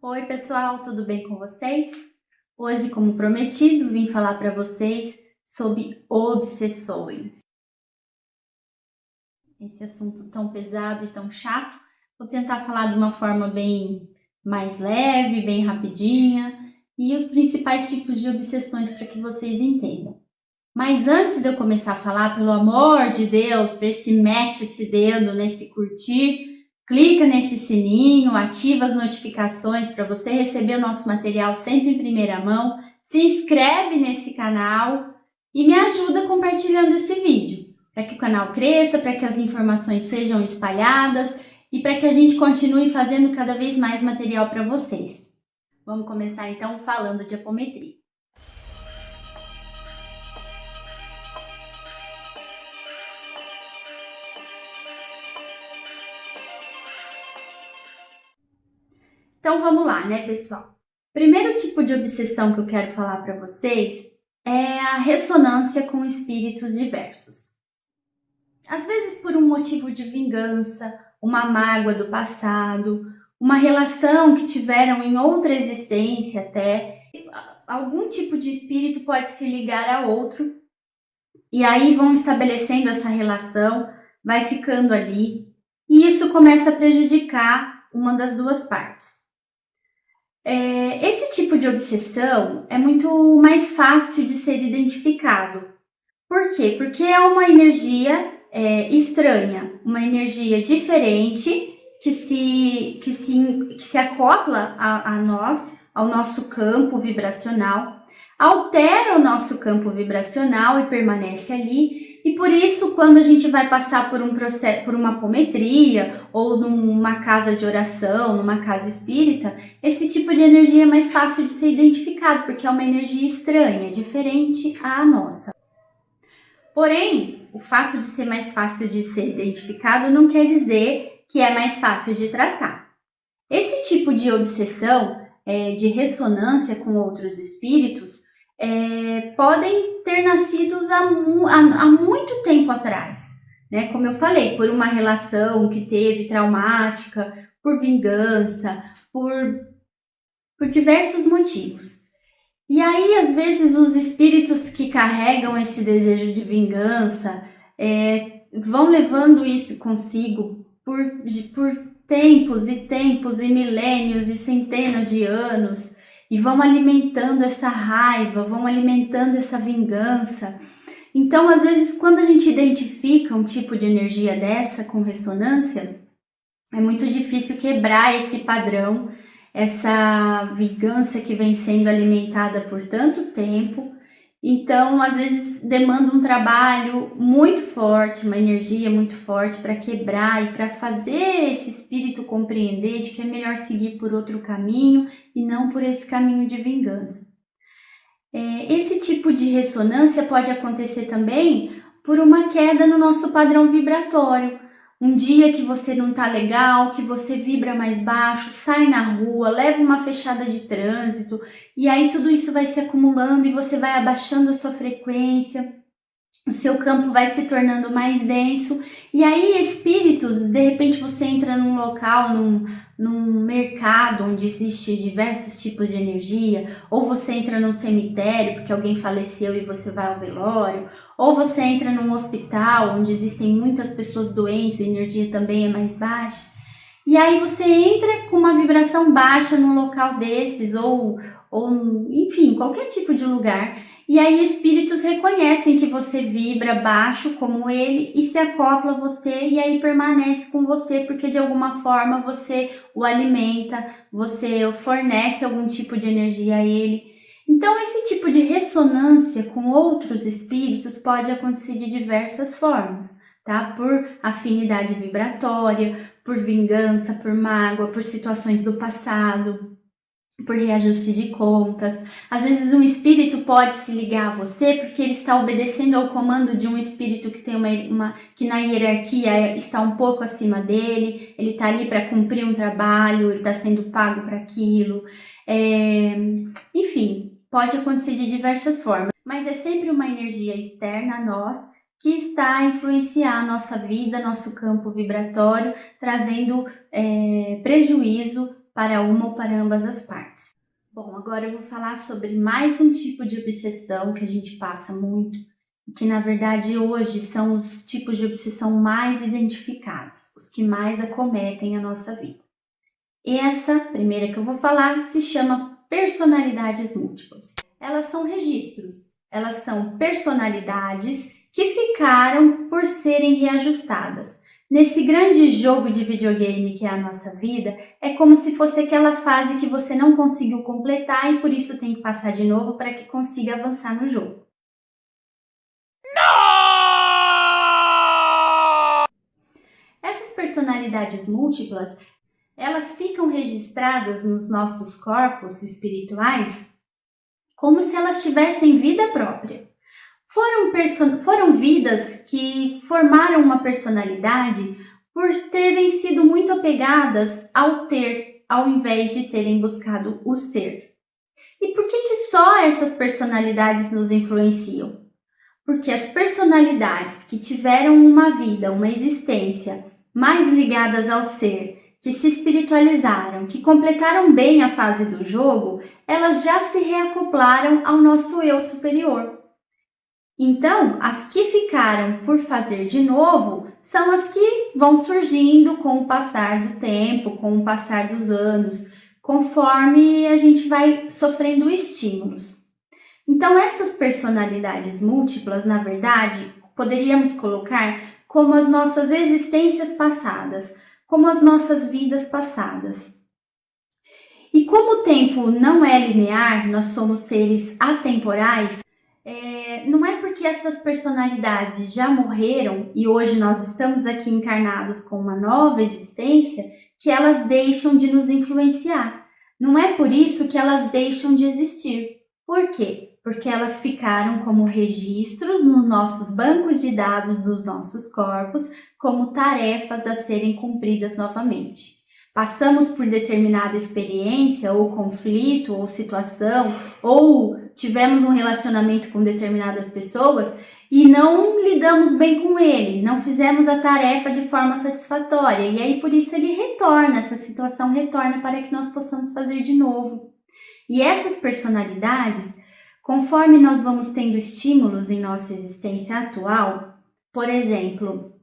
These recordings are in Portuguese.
Oi pessoal, tudo bem com vocês? Hoje, como prometido, vim falar para vocês sobre obsessões. Esse assunto tão pesado e tão chato, vou tentar falar de uma forma bem mais leve, bem rapidinha, e os principais tipos de obsessões para que vocês entendam. Mas antes de eu começar a falar, pelo amor de Deus, vê se mete esse dedo nesse curtir, clica nesse sininho, ativa as notificações para você receber o nosso material sempre em primeira mão, se inscreve nesse canal e me ajuda compartilhando esse vídeo, para que o canal cresça, para que as informações sejam espalhadas e para que a gente continue fazendo cada vez mais material para vocês. Vamos começar então falando de apometria. Então vamos lá, né, pessoal? Primeiro tipo de obsessão que eu quero falar para vocês é a ressonância com espíritos diversos. Às vezes por um motivo de vingança, uma mágoa do passado, uma relação que tiveram em outra existência até, algum tipo de espírito pode se ligar a outro e aí vão estabelecendo essa relação, vai ficando ali e isso começa a prejudicar uma das duas partes. Esse tipo de obsessão é muito mais fácil de ser identificado. Por quê? Porque é uma energia estranha, uma energia diferente que se acopla a nós, ao nosso campo vibracional, altera o nosso campo vibracional e permanece ali. E por isso, quando a gente vai passar por um processo, por uma apometria ou numa casa de oração, numa casa espírita, esse tipo de energia é mais fácil de ser identificado, porque é uma energia estranha, diferente à nossa. Porém, o fato de ser mais fácil de ser identificado não quer dizer que é mais fácil de tratar. Esse tipo de obsessão, de ressonância com outros espíritos, podem ter nascido há muito tempo atrás, né? Como eu falei, por uma relação que teve traumática, por vingança, por diversos motivos. E aí, às vezes, os espíritos que carregam esse desejo de vingança vão levando isso consigo por tempos e tempos e milênios e centenas de anos e vão alimentando essa raiva, vão alimentando essa vingança. Então, às vezes, quando a gente identifica um tipo de energia dessa com ressonância, é muito difícil quebrar esse padrão, essa vingança que vem sendo alimentada por tanto tempo. Então, às vezes, demanda um trabalho muito forte, uma energia muito forte para quebrar e para fazer esse espírito compreender de que é melhor seguir por outro caminho e não por esse caminho de vingança. Esse tipo de ressonância pode acontecer também por uma queda no nosso padrão vibratório. Um dia que você não tá legal, que você vibra mais baixo, sai na rua, leva uma fechada de trânsito e aí tudo isso vai se acumulando e você vai abaixando a sua frequência, o seu campo vai se tornando mais denso e aí espíritos, de repente você entra num local, num mercado onde existe diversos tipos de energia, ou você entra num cemitério porque alguém faleceu e você vai ao velório, ou você entra num hospital onde existem muitas pessoas doentes, a energia também é mais baixa, e aí você entra com uma vibração baixa num local desses, ou enfim, qualquer tipo de lugar, e aí espíritos reconhecem que você vibra baixo como ele e se acopla a você e aí permanece com você porque de alguma forma você o alimenta, você fornece algum tipo de energia a ele. Então esse tipo de ressonância com outros espíritos pode acontecer de diversas formas, tá? Por afinidade vibratória, por vingança, por mágoa, por situações do passado, por reajuste de contas. Às vezes um espírito pode se ligar a você porque ele está obedecendo ao comando de um espírito que tem que na hierarquia está um pouco acima dele, ele está ali para cumprir um trabalho, ele está sendo pago para aquilo. Enfim, pode acontecer de diversas formas, mas é sempre uma energia externa a nós que está a influenciar a nossa vida, nosso campo vibratório, trazendo prejuízo para uma ou para ambas as partes. Bom, agora eu vou falar sobre mais um tipo de obsessão que a gente passa muito, e que na verdade hoje são os tipos de obsessão mais identificados, os que mais acometem a nossa vida. E essa primeira que eu vou falar se chama personalidades múltiplas. Elas são registros, elas são personalidades que ficaram por serem reajustadas. Nesse grande jogo de videogame que é a nossa vida, é como se fosse aquela fase que você não conseguiu completar e por isso tem que passar de novo para que consiga avançar no jogo. Essas personalidades múltiplas, elas ficam registradas nos nossos corpos espirituais como se elas tivessem vida própria. Foram vidas que formaram uma personalidade por terem sido muito apegadas ao ter, ao invés de terem buscado o ser. E por que só essas personalidades nos influenciam? Porque as personalidades que tiveram uma vida, uma existência mais ligadas ao ser, que se espiritualizaram, que completaram bem a fase do jogo, elas já se reacoplaram ao nosso eu superior. Então, as que ficaram por fazer de novo são as que vão surgindo com o passar do tempo, com o passar dos anos, conforme a gente vai sofrendo estímulos. Então, essas personalidades múltiplas, na verdade, poderíamos colocar como as nossas existências passadas, como as nossas vidas passadas. E como o tempo não é linear, nós somos seres atemporais, não é porque essas personalidades já morreram e hoje nós estamos aqui encarnados com uma nova existência que elas deixam de nos influenciar. Não é por isso que elas deixam de existir. Por quê? Porque elas ficaram como registros nos nossos bancos de dados dos nossos corpos, como tarefas a serem cumpridas novamente. Passamos por determinada experiência, ou conflito, ou situação, ou tivemos um relacionamento com determinadas pessoas e não lidamos bem com ele, não fizemos a tarefa de forma satisfatória, e aí por isso ele retorna, essa situação retorna para que nós possamos fazer de novo. E essas personalidades, conforme nós vamos tendo estímulos em nossa existência atual, por exemplo,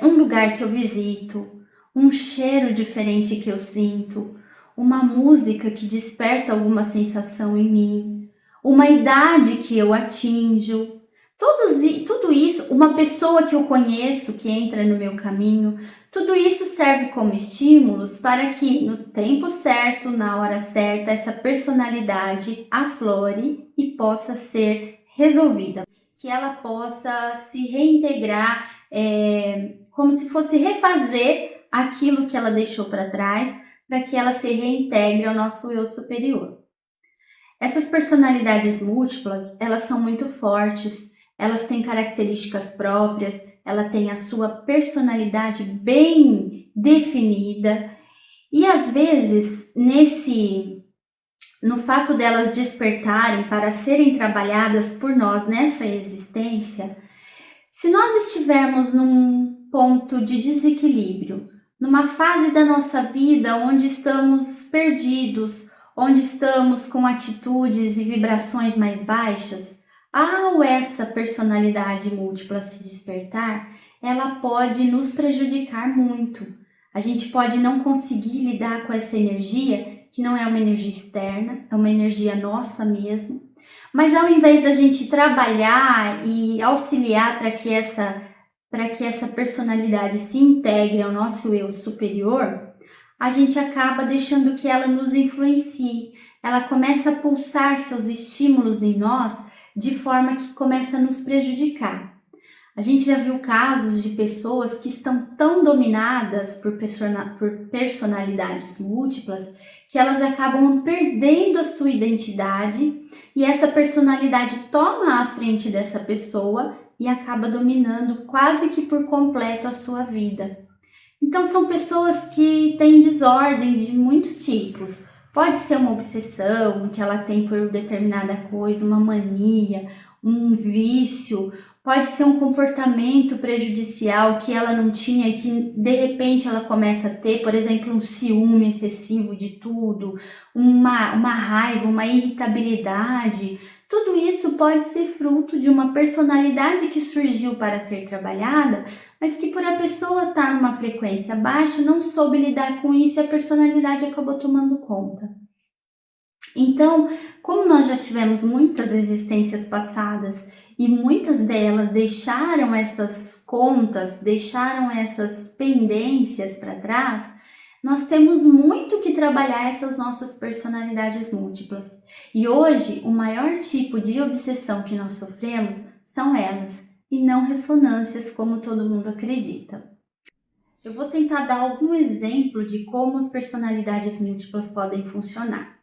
um lugar que eu visito, um cheiro diferente que eu sinto, uma música que desperta alguma sensação em mim, uma idade que eu atinjo, tudo isso, uma pessoa que eu conheço que entra no meu caminho, tudo isso serve como estímulos para que no tempo certo, na hora certa, essa personalidade aflore e possa ser resolvida, que ela possa se reintegrar, como se fosse refazer aquilo que ela deixou para trás, para que ela se reintegre ao nosso eu superior. Essas personalidades múltiplas, elas são muito fortes, elas têm características próprias, ela tem a sua personalidade bem definida e às vezes no fato delas despertarem para serem trabalhadas por nós nessa existência, se nós estivermos num ponto de desequilíbrio, numa fase da nossa vida onde estamos perdidos, onde estamos com atitudes e vibrações mais baixas, ao essa personalidade múltipla se despertar, ela pode nos prejudicar muito. A gente pode não conseguir lidar com essa energia, que não é uma energia externa, é uma energia nossa mesmo. Mas ao invés da gente trabalhar e auxiliar para que essa personalidade se integre ao nosso eu superior, a gente acaba deixando que ela nos influencie. Ela começa a pulsar seus estímulos em nós de forma que começa a nos prejudicar. A gente já viu casos de pessoas que estão tão dominadas por personalidades múltiplas que elas acabam perdendo a sua identidade e essa personalidade toma a frente dessa pessoa e acaba dominando quase que por completo a sua vida. Então são pessoas que têm desordens de muitos tipos. Pode ser uma obsessão que ela tem por determinada coisa, uma mania, um vício, pode ser um comportamento prejudicial que ela não tinha e que de repente ela começa a ter, por exemplo, um ciúme excessivo de tudo, uma raiva, uma irritabilidade. Tudo isso pode ser fruto de uma personalidade que surgiu para ser trabalhada, mas que por a pessoa estar numa frequência baixa não soube lidar com isso e a personalidade acabou tomando conta. Então, como nós já tivemos muitas existências passadas e muitas delas deixaram essas contas, deixaram essas pendências para trás, nós temos muito que trabalhar essas nossas personalidades múltiplas. E hoje, o maior tipo de obsessão que nós sofremos são elas, e não ressonâncias como todo mundo acredita. Eu vou tentar dar algum exemplo de como as personalidades múltiplas podem funcionar.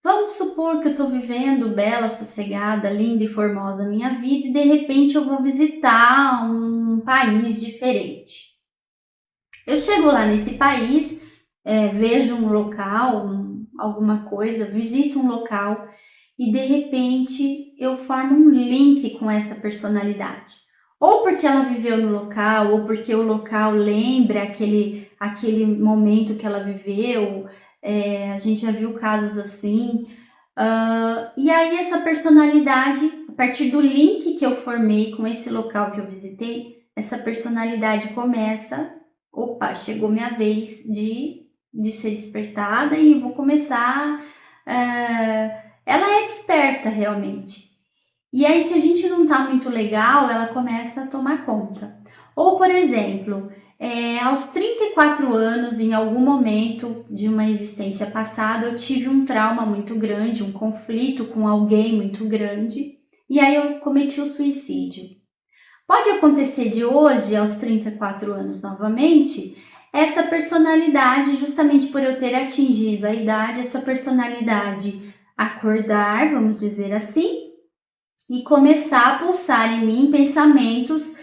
Vamos supor que eu estou vivendo bela, sossegada, linda e formosa a minha vida e de repente eu vou visitar um país diferente. Eu chego lá nesse país, vejo um local, alguma coisa, visito um local e de repente eu formo um link com essa personalidade. Ou porque ela viveu no local, ou porque o local lembra aquele momento que ela viveu. A gente já viu casos assim. E aí essa personalidade, a partir do link que eu formei com esse local que eu visitei, essa personalidade começa, opa, chegou minha vez de ser despertada e vou começar. Ela é desperta realmente. E aí, se a gente não tá muito legal, ela começa a tomar conta. Ou, por exemplo, aos 34 anos, em algum momento de uma existência passada, eu tive um trauma muito grande, um conflito com alguém muito grande, e aí eu cometi o suicídio. Pode acontecer de hoje, aos 34 anos novamente, essa personalidade, justamente por eu ter atingido a idade, essa personalidade acordar, vamos dizer assim, e começar a pulsar em mim pensamentos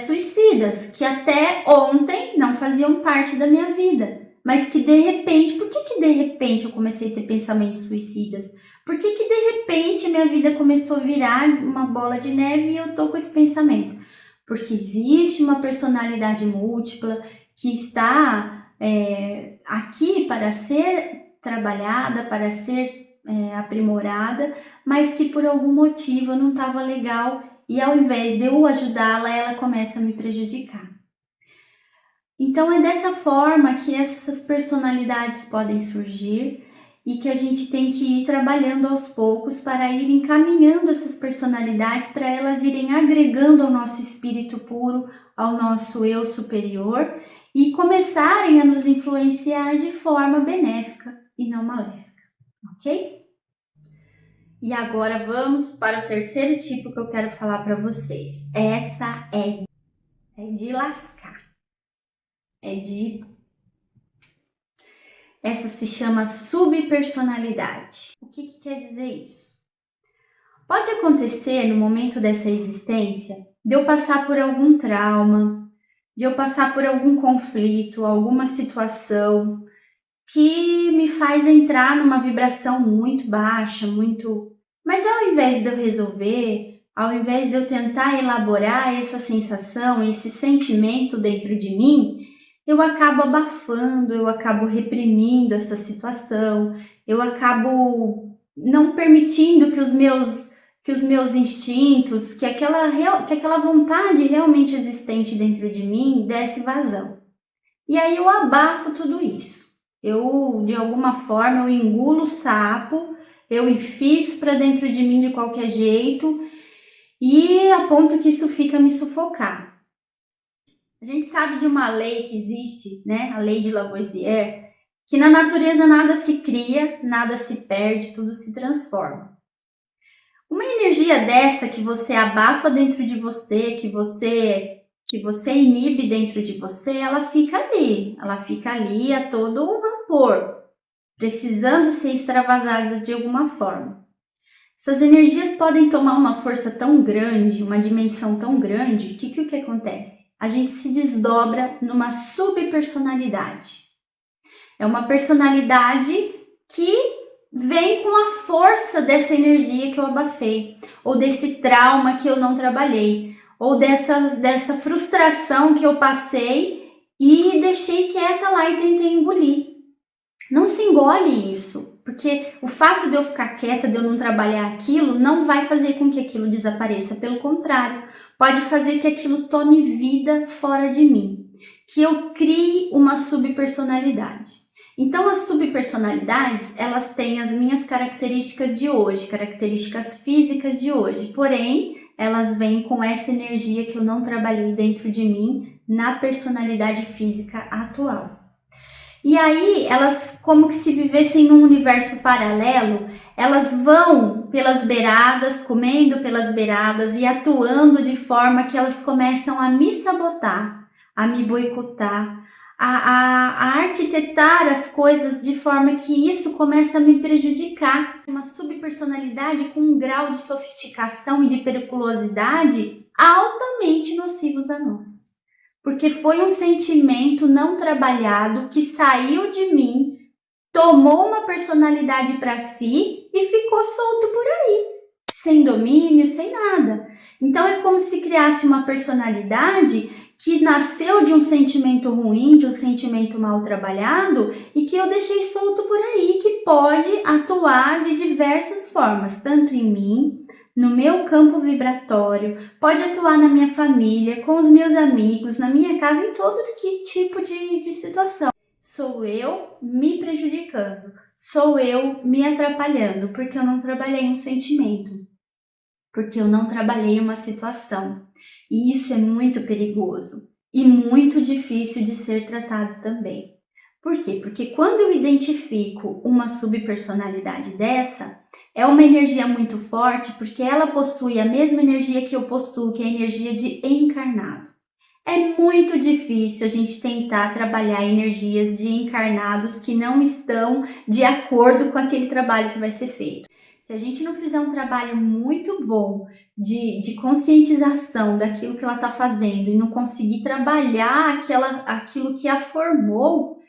suicidas, que até ontem não faziam parte da minha vida, mas que de repente, por que de repente eu comecei a ter pensamentos suicidas? Por que de repente minha vida começou a virar uma bola de neve e eu tô com esse pensamento? Porque existe uma personalidade múltipla que está aqui para ser trabalhada, para ser aprimorada, mas que por algum motivo não estava legal e ao invés de eu ajudá-la, ela começa a me prejudicar. Então é dessa forma que essas personalidades podem surgir e que a gente tem que ir trabalhando aos poucos para ir encaminhando essas personalidades para elas irem agregando ao nosso espírito puro, ao nosso eu superior e começarem a nos influenciar de forma benéfica e não maléfica. Ok? E agora vamos para o terceiro tipo que eu quero falar para vocês. Essa é de lascar. Essa se chama subpersonalidade. O que quer dizer isso? Pode acontecer no momento dessa existência de eu passar por algum trauma, de eu passar por algum conflito, alguma situação que me faz entrar numa vibração muito baixa, Mas ao invés de eu resolver, ao invés de eu tentar elaborar essa sensação, esse sentimento dentro de mim, eu acabo abafando, eu acabo reprimindo essa situação, eu acabo não permitindo que os meus instintos, que aquela vontade realmente existente dentro de mim desse vazão. E aí eu abafo tudo isso. Eu, de alguma forma, eu engulo o sapo, eu enfiço para dentro de mim de qualquer jeito e a ponto que isso fica me sufocar. A gente sabe de uma lei que existe, né? A lei de Lavoisier, que na natureza nada se cria, nada se perde, tudo se transforma. Uma energia dessa que você abafa dentro de você, que você inibe dentro de você, ela fica ali a todo vapor, precisando ser extravasada de alguma forma. Essas energias podem tomar uma força tão grande, uma dimensão tão grande, que o que acontece? A gente se desdobra numa subpersonalidade. É uma personalidade que vem com a força dessa energia que eu abafei, ou desse trauma que eu não trabalhei, ou dessa frustração que eu passei e deixei quieta lá e tentei engolir. Não se engole isso, porque o fato de eu ficar quieta, de eu não trabalhar aquilo, não vai fazer com que aquilo desapareça. Pelo contrário, pode fazer que aquilo tome vida fora de mim, que eu crie uma subpersonalidade. Então, as subpersonalidades, elas têm as minhas características de hoje, características físicas de hoje, porém, elas vêm com essa energia que eu não trabalhei dentro de mim na personalidade física atual. E aí, elas, como que se vivessem num universo paralelo, elas vão pelas beiradas, comendo pelas beiradas e atuando de forma que elas começam a me sabotar, a me boicotar, a arquitetar as coisas de forma que isso começa a me prejudicar. Uma subpersonalidade com um grau de sofisticação e de periculosidade altamente nocivos a nós. Porque foi um sentimento não trabalhado que saiu de mim, tomou uma personalidade para si e ficou solto por aí, sem domínio, sem nada. Então é como se criasse uma personalidade que nasceu de um sentimento ruim, de um sentimento mal trabalhado e que eu deixei solto por aí, que pode atuar de diversas formas, tanto em mim, no meu campo vibratório, pode atuar na minha família, com os meus amigos, na minha casa, em todo que tipo de situação. Sou eu me prejudicando, sou eu me atrapalhando, porque eu não trabalhei um sentimento, porque eu não trabalhei uma situação. E isso é muito perigoso e muito difícil de ser tratado também. Por quê? Porque quando eu identifico uma subpersonalidade dessa, é uma energia muito forte, porque ela possui a mesma energia que eu possuo, que é a energia de encarnado. É muito difícil a gente tentar trabalhar energias de encarnados que não estão de acordo com aquele trabalho que vai ser feito. Se a gente não fizer um trabalho muito bom de conscientização daquilo que ela está fazendo e não conseguir trabalhar aquilo que a formou,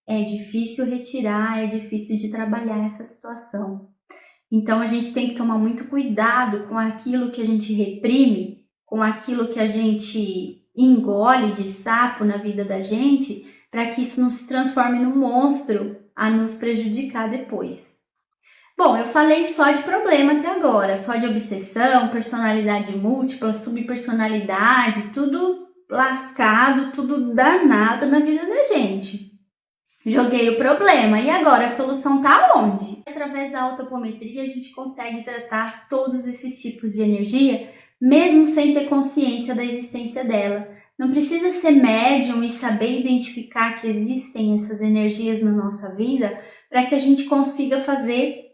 é difícil retirar, é difícil de trabalhar essa situação. Então a gente tem que tomar muito cuidado com aquilo que a gente reprime, com aquilo que a gente engole de sapo na vida da gente, para que isso não se transforme num monstro a nos prejudicar depois. Bom, eu falei só de problema até agora, só de obsessão, personalidade múltipla, subpersonalidade, tudo lascado, tudo danado na vida da gente. Joguei o problema, e agora a solução tá onde? Através da autopometria a gente consegue tratar todos esses tipos de energia, mesmo sem ter consciência da existência dela. Não precisa ser médium e saber identificar que existem essas energias na nossa vida para que a gente consiga fazer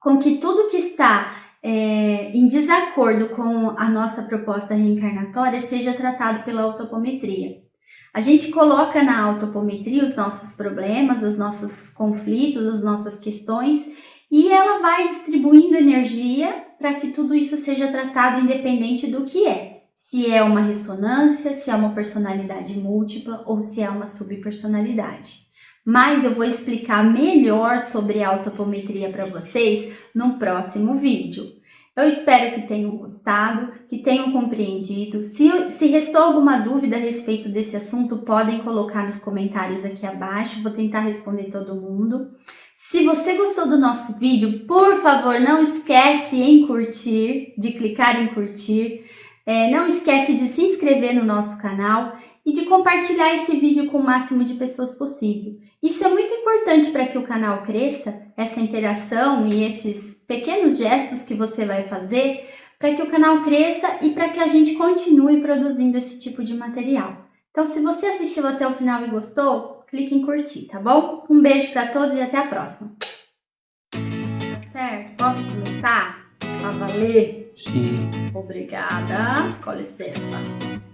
com que tudo que está em desacordo com a nossa proposta reencarnatória seja tratado pela autopometria. A gente coloca na autopometria os nossos problemas, os nossos conflitos, as nossas questões, e ela vai distribuindo energia para que tudo isso seja tratado independente do que é. Se é uma ressonância, se é uma personalidade múltipla ou se é uma subpersonalidade. Mas eu vou explicar melhor sobre a autopometria para vocês no próximo vídeo. Eu espero que tenham gostado, que tenham compreendido. Se restou alguma dúvida a respeito desse assunto, podem colocar nos comentários aqui abaixo. Vou tentar responder todo mundo. Se você gostou do nosso vídeo, por favor, não esquece em curtir, de clicar em curtir. Não esquece de se inscrever no nosso canal e de compartilhar esse vídeo com o máximo de pessoas possível. Isso é muito importante para que o canal cresça, essa interação e esses pequenos gestos que você vai fazer para que o canal cresça e para que a gente continue produzindo esse tipo de material. Então, se você assistiu até o final e gostou, clique em curtir, tá bom? Um beijo para todos e até a próxima. Certo? Posso começar? A valer? Sim. Obrigada. Com licença.